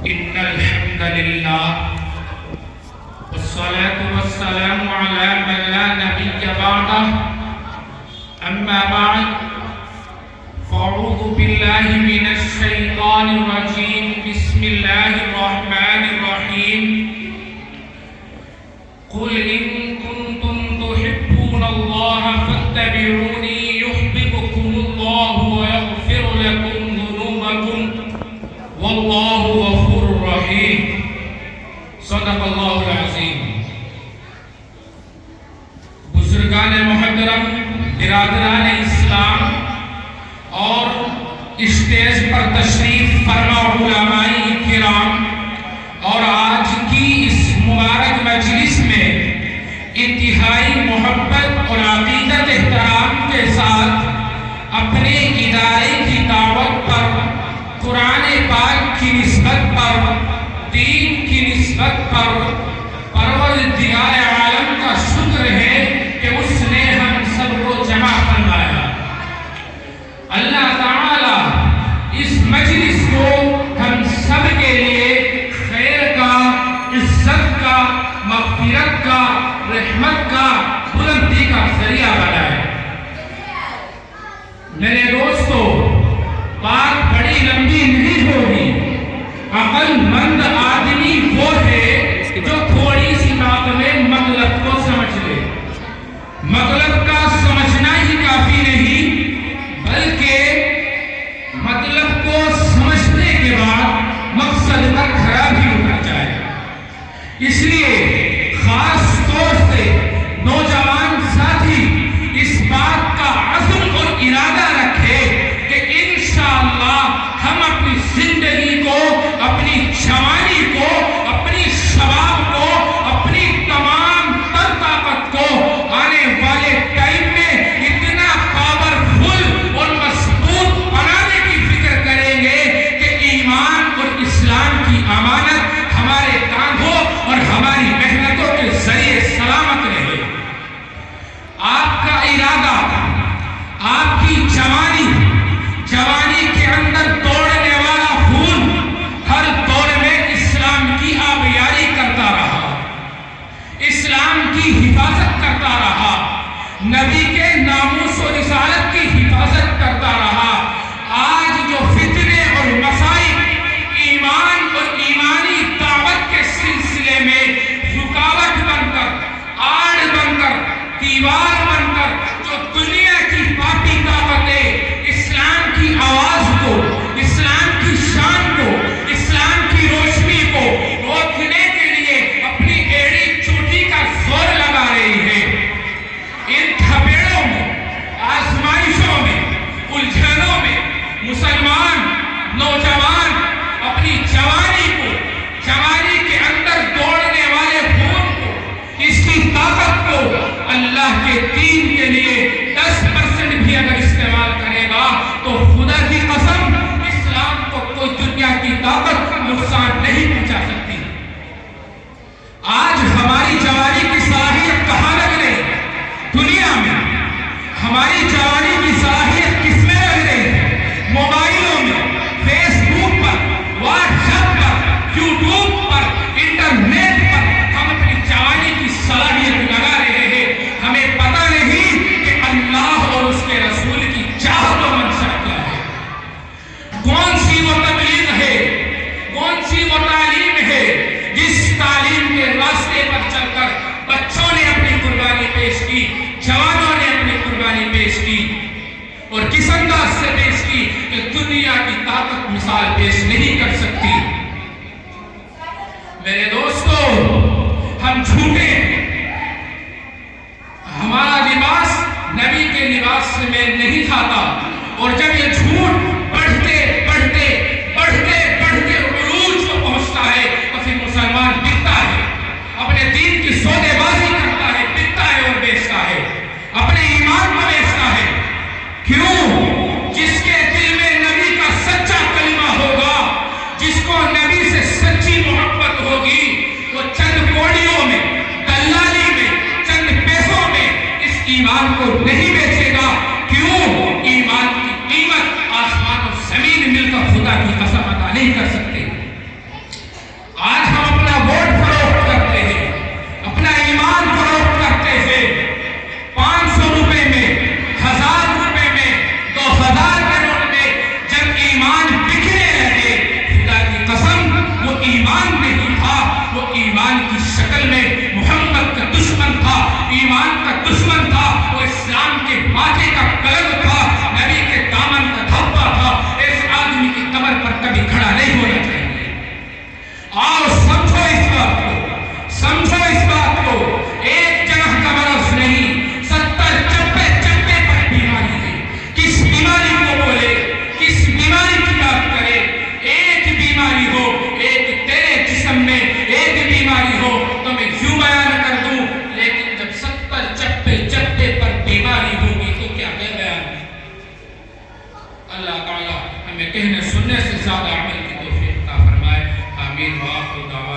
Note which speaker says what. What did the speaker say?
Speaker 1: إن الحمد لله والصلاة والسلام على من لا نبي بعده أما بعد فأعوذ بالله من الشيطان الرجيم بسم الله الرحمن الرحيم قل إن كنتم تحبون الله فاتبعوني يحببكم الله ويغفر لكم ذنوبكم والله غفور رحيم صدق اللہ العظیم۔ بزرگان محترم، برادران اسلام اور اسٹیج پر تشریف فرما علماء کرام اور آج کی اس مبارک مجلس میں انتہائی محبت اور عقیدت احترام کے ساتھ اپنے ادارے کی دعوت پر، قرآن پاک کی نسبت پر، دین کی نسبت پر پروردگار عالم کا شکر ہے کہ اس نے ہم سب کو جمع فرمایا۔ اللہ تعالی اس مجلس کو ہم سب کے لیے خیر کا، عزت کا، مغفرت کا، رحمت کا، بلندی کا ذریعہ بنائے۔ میرے دوستو، بات بڑی لمبی نہیں ہوگی۔ عقل مند آدمی وہ ہے جو تھوڑی سی بات میں مطلب کو سمجھ لے۔ مطلب کا سمجھنا ہی کافی نہیں بلکہ مطلب کو سمجھنے کے بعد مقصد پر کھرا بھی اتر جائے۔ اس لیے خاص طور سے نوجوان ساتھی اس بات کا عزم اور ارادہ رکھے کہ انشاءاللہ ہم اپنی زندگی کو، اپنی جوانی کو، اپنی شباب کو، اپنی تمام تر طاقت کو آنے والے ٹائم میں اتنا پاورفل اور مضبوط بنانے کی فکر کریں گے کہ ایمان اور اسلام کی امانت ہمارے کاندھوں اور ہماری محنتوں کے ذریعے سلامت رہے۔ آپ کا ارادہ، آپ کی جوانی کے اندر دوڑنے والا خون ہر دور میں اسلام کی آبیاری کرتا رہا، اسلام کی حفاظت کرتا رہا، نبی کے ناموس و رسالت کی حفاظت کرتا رہا۔ آج جو فتنے اور مسائل ایمان اور ایمانی دعوت کے سلسلے میں رکاوٹ بن کر، آڑ بن کر، دیوار بن کر جو دنیا کی پاپی طاقتیں اسلام کی آواز کو، اسلام کی شان کو، اسلام کی روشنی کو روکنے کے لیے اپنی ایڑی چوٹی کا زور لگا رہی ہے، ان تھپیڑوں میں، آزمائشوں میں، الجھنوں میں مسلمان نوجوان اپنی جوانی کو، جوانی کے اندر دوڑنے والے خون کو، اس کی طاقت کو اللہ کے دین کے لیے 10% بھی اگر استعمال کرے گا تو خدا کی قسم اسلام کو کوئی دنیا کی طاقت نقصان نہیں پہنچا سکتی۔ آج ہماری جوانی کی صلاحیت کہاں لگ رہی ہے؟ دنیا میں۔ ہماری جوانی کی صلاحیت کس میں لگ رہی ہے؟ موبائلوں میں، فیس بک پر، واٹس ایپ پر، یوٹیوب پر، انٹرنیٹ پر ہم اپنی جوانی کی صلاحیت لگا رہے ہیں۔ ہمیں پتہ نہیں کہ اللہ اور اس کے رسول کی چاہت و منشا کیا ہے، کون سی وہ تبلیغ ہے، کون سی وہ تعلیم ہے جس تعلیم کے راستے پر چل کر بچوں نے اپنی قربانی پیش کی، جوانوں نے اپنی قربانی پیش کی، اور کس انداز سے پیش کی کہ دنیا کی طاقت مثال پیش نہیں کر سکتی۔ میرے دوستو، ہم جھوٹے، ہمارا لباس نبی کے لباس سے میل نہیں کھاتا، اور جب یہ جھوٹ بڑھتے بڑھتے بڑھتے بڑھتے عروج کو پہنچتا ہے تو پھر مسلمان بکتا ہے، اپنے دین کی سودے بازی کرتا ہے، بکتا ہے اور بیچتا ہے، اپنے ایمان کو بیچتا ہے۔ کیوں؟ جس کے دل میں نبی کا سچا کلمہ ہوگا، جس کو نبی سے سچی محبت ہوگی، وہ چند کوڑیوں میں، دلالی میں، چند پیسوں میں اس ایمان کو نہیں بیچے گا۔ کیوں؟ ایمان کی قیمت آسمان اور زمین مل کر خدا کی قسم ادا نہیں کر سکتے۔ کی دعوت